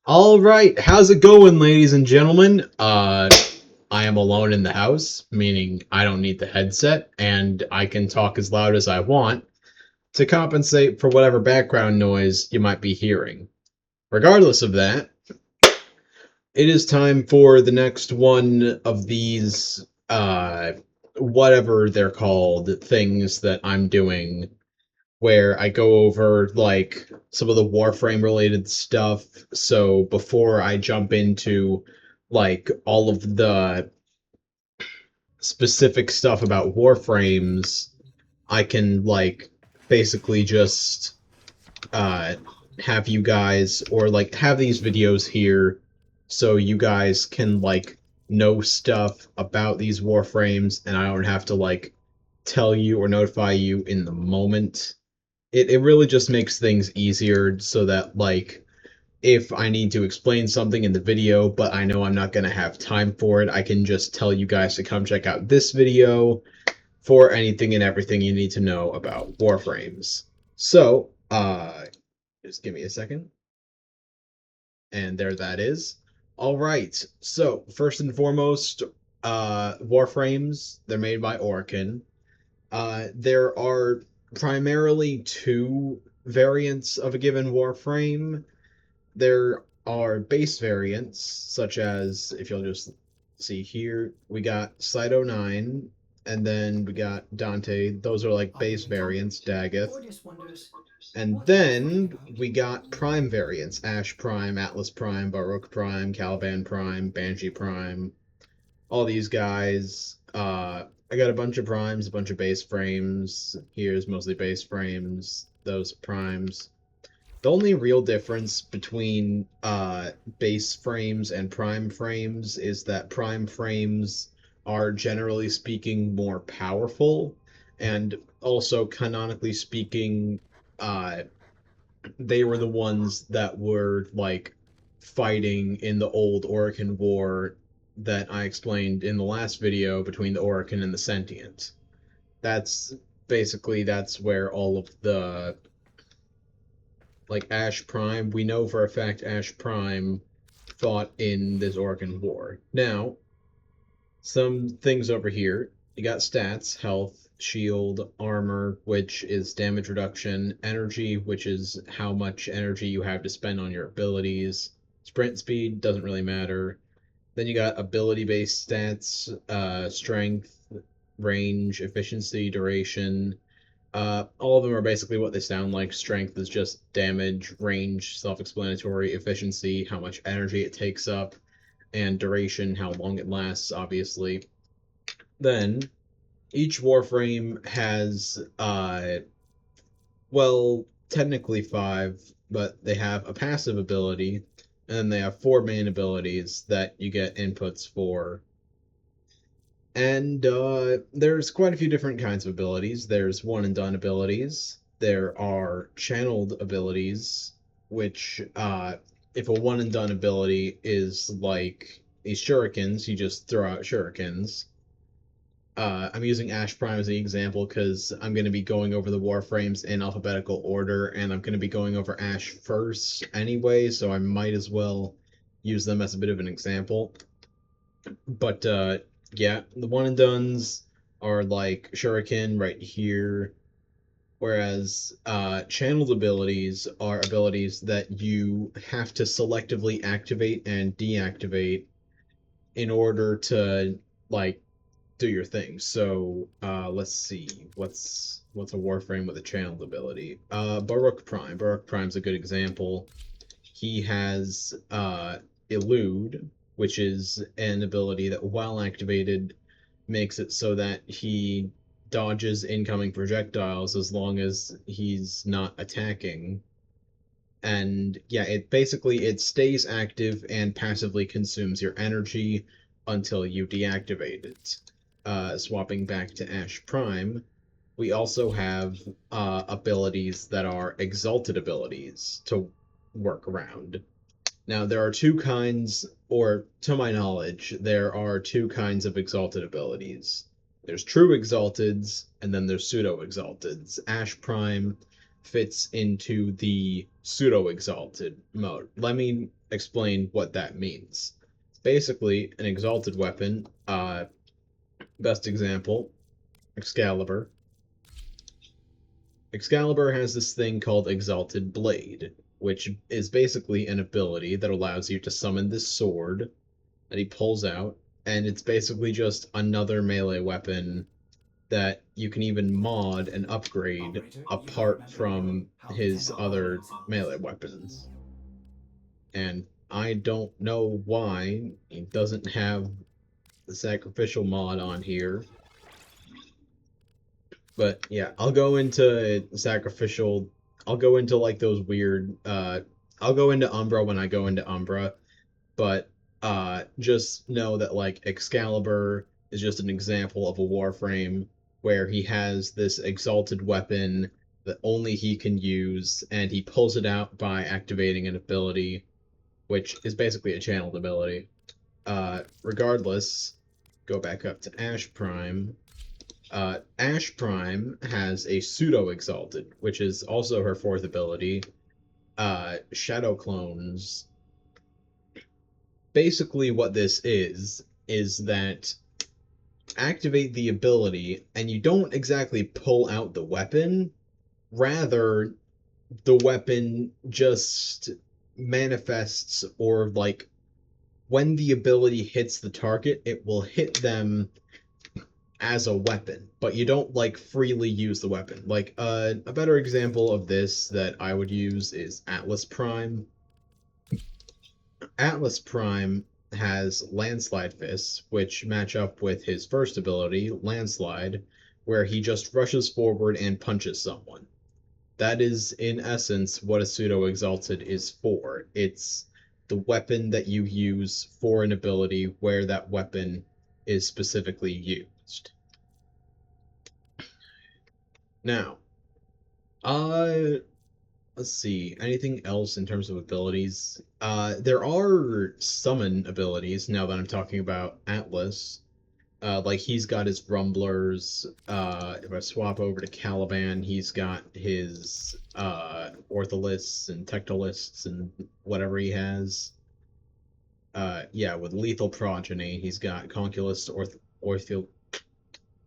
All right, how's it going, ladies and gentlemen? I am alone in the house, meaning I don't need the headset, and I can talk as loud as I want to compensate for whatever background noise you might be hearing. Regardless of that, it is time for the next one of these, whatever they're called, things that I'm doing where I go over like some of the Warframe related stuff. So before I jump into like all of the specific stuff about Warframes, I can like basically just uh have you guys or like have these videos here so you guys can like know stuff about these Warframes and I don't have to like tell you or notify you in the moment. It really just makes things easier so that like if I need to explain something in the video but I know I'm not going to have time for it, I can just tell you guys to come check out this video for anything and everything you need to know about Warframes. So, just give me a second. And there that is. All right. So, first and foremost, Warframes, they're made by Orkin. There are primarily two variants of a given Warframe. There are base variants, such as, if you'll just see here, we got Site09, and then we got Dante. Those are like base variants, Daggeth. And then we got Prime variants, Ash Prime, Atlas Prime, Baroque Prime, Caliban Prime, Banshee Prime, all these guys. I got a bunch of primes, a bunch of base frames. Here's mostly base frames, those primes. The only real difference between base frames and prime frames is that prime frames are generally speaking more powerful, and also canonically speaking, uh, they were the ones that were like fighting in the old Orokin War that I explained in the last video between the Orokin and the Sentient. That's that's where all of the like Ash Prime, we know for a fact Ash Prime fought in this Orokin War. Now, some things over here. You got stats, health, shield, armor, which is damage reduction, energy, which is how much energy you have to spend on your abilities. Sprint speed doesn't really matter. Then you got ability based stats, strength, range, efficiency, duration. All of them are basically what they sound like. Strength is just damage, range, self explanatory, efficiency, how much energy it takes up, and duration, how long it lasts, obviously. Then each Warframe has, well, technically five, but they have a passive ability, and then they have four main abilities that you get inputs for. And there's quite a few different kinds of abilities. There's one and done abilities. There are channeled abilities, which, if a one and done ability is like these shurikens, you just throw out shurikens. I'm using Ash Prime as the example because I'm going to be going over the Warframes in alphabetical order, and I'm going to be going over Ash first anyway, so I might as well use them as a bit of an example. But yeah, the one and dones are like Shuriken right here, whereas channeled abilities are abilities that you have to selectively activate and deactivate in order to like do your thing. So let's see, what's a Warframe with a channeled ability? Baroque Prime. Baroque Prime's a good example. He has Elude, which is an ability that, while activated, makes it so that he dodges incoming projectiles as long as he's not attacking. And yeah, it stays active and passively consumes your energy until you deactivate it. Swapping back to Ash Prime, we also have abilities that are exalted abilities to work around. Now, there are two kinds, or to my knowledge, there are two kinds of exalted abilities. There's true exalteds, and then there's pseudo exalteds. Ash Prime fits into the pseudo-exalted mode. Let me explain what that means. Basically, an exalted weapon, best example, Excalibur. Excalibur has this thing called Exalted Blade, which is basically an ability that allows you to summon this sword that he pulls out, and it's basically just another melee weapon that you can even mod and upgrade Operator, you have apart memory error. from How his cannot other pronounce it. melee weapons. And I don't know why he doesn't have the sacrificial mod on here. But yeah, I'll go into sacrificial. I'll go into like those weird. I'll go into Umbra when I go into Umbra, but just know that like Excalibur is just an example of a Warframe where he has this exalted weapon that only he can use, and he pulls it out by activating an ability, which is basically a channeled ability. Regardless, go back up to Ash Prime. Ash Prime has a pseudo exalted, which is also her fourth ability. Shadow Clones. Basically, what this is that activate the ability, and you don't exactly pull out the weapon. Rather, the weapon just manifests, or like when the ability hits the target, it will hit them as a weapon, but you don't like freely use the weapon. Like a better example of this that I would use is Atlas Prime. Atlas Prime has Landslide Fists, which match up with his first ability, Landslide, where he just rushes forward and punches someone. That is, in essence, what a pseudo exalted is for. It's the weapon that you use for an ability where that weapon is specifically used. Now, uh, let's see. Anything else in terms of abilities? There are summon abilities now that I'm talking about Atlas. Like he's got his rumblers. If I swap over to Caliban, he's got his ortholists and tectolists and whatever he has. Yeah, with lethal progeny, he's got conculists,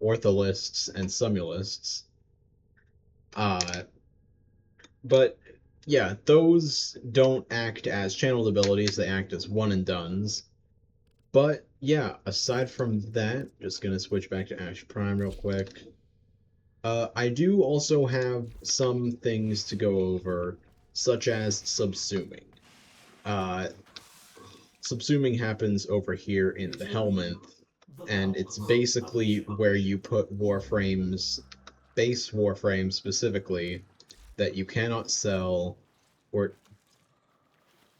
ortholists, and sumulists. Uh, but yeah, those don't act as channeled abilities, they act as one and dones. But yeah, aside from that, just gonna switch back to Ash Prime real quick. I do also have some things to go over, such as subsuming. Uh, Subsuming happens over here in the helmet, The and battle it's was basically unleash where operation. you put Warframes, base Warframes specifically, that you cannot sell, or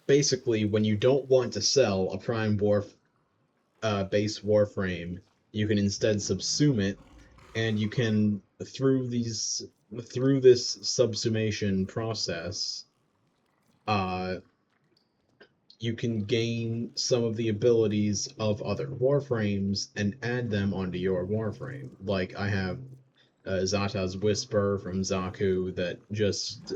basically when you don't want to sell a Prime base Warframe, you can instead subsume it, and you can through this subsumation process, uh, you can gain some of the abilities of other Warframes and add them onto your Warframe. Like I have Zata's Whisper from Zaku that just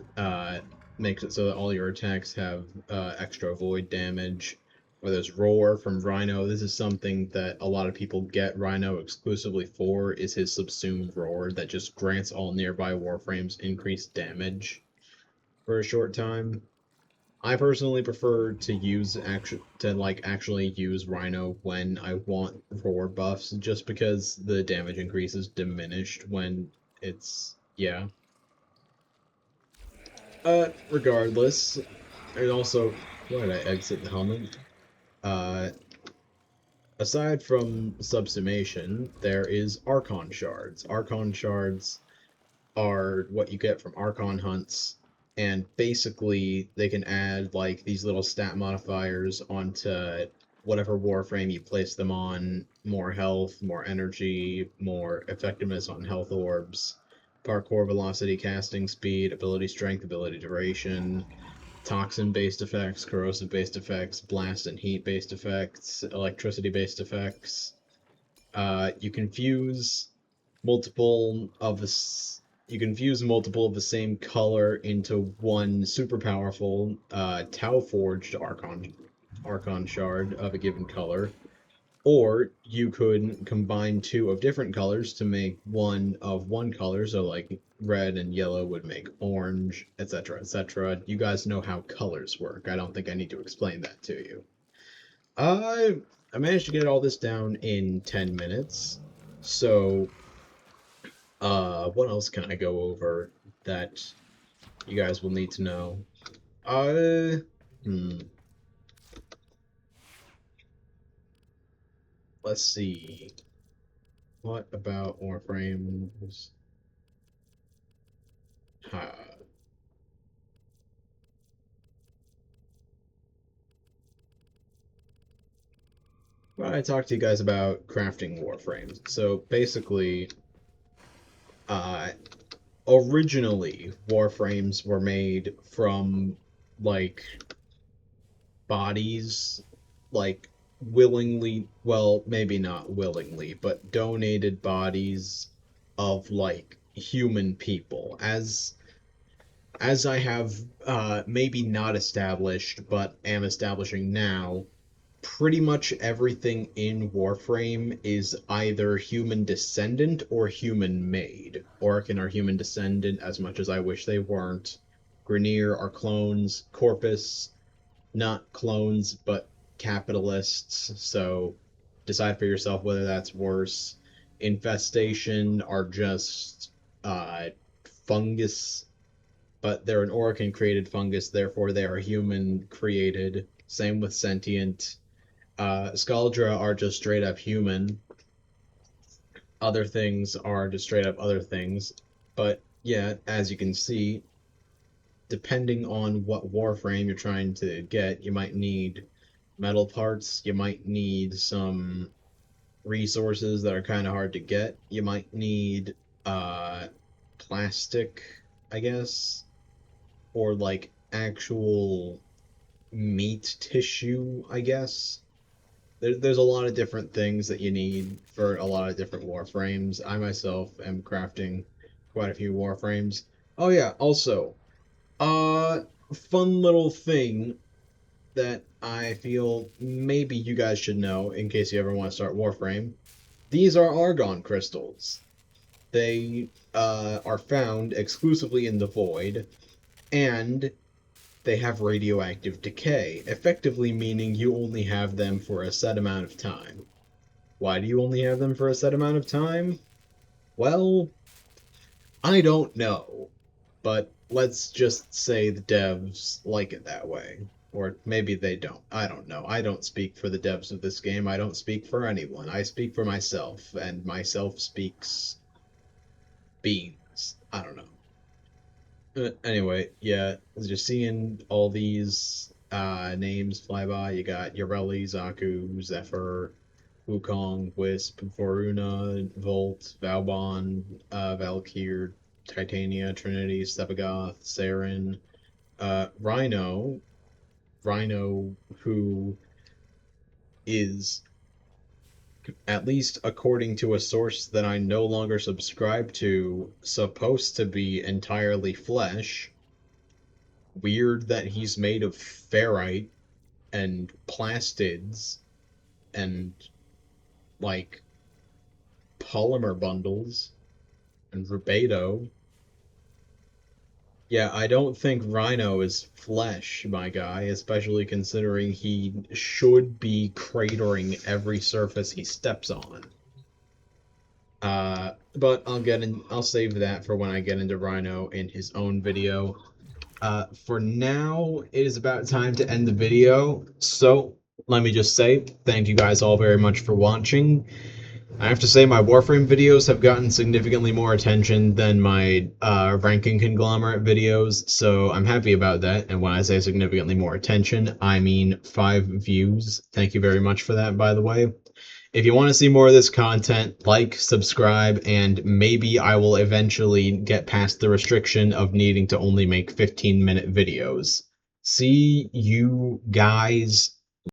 makes it so that all your attacks have extra void damage. Or there's Roar from Rhino. This is something that a lot of people get Rhino exclusively for, is his subsumed Roar that just grants all nearby Warframes increased damage for a short time. I personally prefer to actually use Rhino when I want roar buffs, just because the damage increase is diminished when it's yeah. Regardless, and also why did I exit the helmet? Uh, Aside from subsumation, there is Archon shards. Archon shards are what you get from Archon hunts, and basically they can add like these little stat modifiers onto whatever warframe you place them on. More health, more energy, more effectiveness on health orbs, parkour velocity, casting speed, ability strength, ability duration, toxin based effects, corrosive based effects, blast and heat based effects, electricity based effects. You can fuse multiple of the you can fuse multiple of the same color into one super powerful Tau forged Archon shard of a given color, or you could combine two of different colors to make one of one color, so like red and yellow would make orange, etc., etc. You guys know how colors work. I don't think I need to explain that to you. I I managed to get all this down in 10 minutes. So, what else can I go over that you guys will need to know? Uh, hmm, let's see. What about Warframes? Ha. Well, I talked to you guys about crafting Warframes. So basically, uh, originally Warframes were made from like bodies, like willingly, well, maybe not willingly, but donated bodies of like human people. As I have maybe not established, but am establishing now, pretty much everything in Warframe is either human descendant or human made. Orokin are human descendant as much as I wish they weren't. Grineer are clones. Corpus, not clones, but capitalists. So decide for yourself whether that's worse. Infestation are just fungus, but they're an Orokin created fungus, therefore they are human created. Same with sentient. Scaldra are just straight up human. Other things are just straight up other things. But yeah, as you can see, depending on what Warframe you're trying to get, you might need metal parts, you might need some resources that are kind of hard to get, you might need plastic, I guess, or like actual meat tissue, I guess. There's a lot of different things that you need for a lot of different warframes. I myself am crafting quite a few warframes. Oh yeah, also, uh, fun little thing that I feel maybe you guys should know in case you ever want to start Warframe. These are argon crystals. They are found exclusively in the void, and they have radioactive decay, effectively meaning you only have them for a set amount of time. Why do you only have them for a set amount of time? Well, I don't know, but let's just say the devs like it that way. Or maybe they don't. I don't know. I don't speak for the devs of this game. I don't speak for anyone. I speak for myself, and myself speaks beans. I don't know. Anyway, yeah, just seeing all these names fly by. You got Yoreli, Zaku, Zephyr, Wukong, Wisp, Voruna, Volt, Valbon, Valkyr, Titania, Trinity, Stepagoth, Saren, Rhino, who is, at least according to a source that I no longer subscribe to, supposed to be entirely flesh. Weird that he's made of ferrite and plastids and like polymer bundles and rubedo. Yeah, I don't think Rhino is flesh, my guy, especially considering he should be cratering every surface he steps on. But I'll save that for when I get into Rhino in his own video. For now, it is about time to end the video. So let me just say thank you guys all very much for watching. I have to say my Warframe videos have gotten significantly more attention than my ranking conglomerate videos, so I'm happy about that. And when I say significantly more attention, I mean 5 views. Thank you very much for that, by the way. If you want to see more of this content, like, subscribe, and maybe I will eventually get past the restriction of needing to only make 15-minute videos. See you guys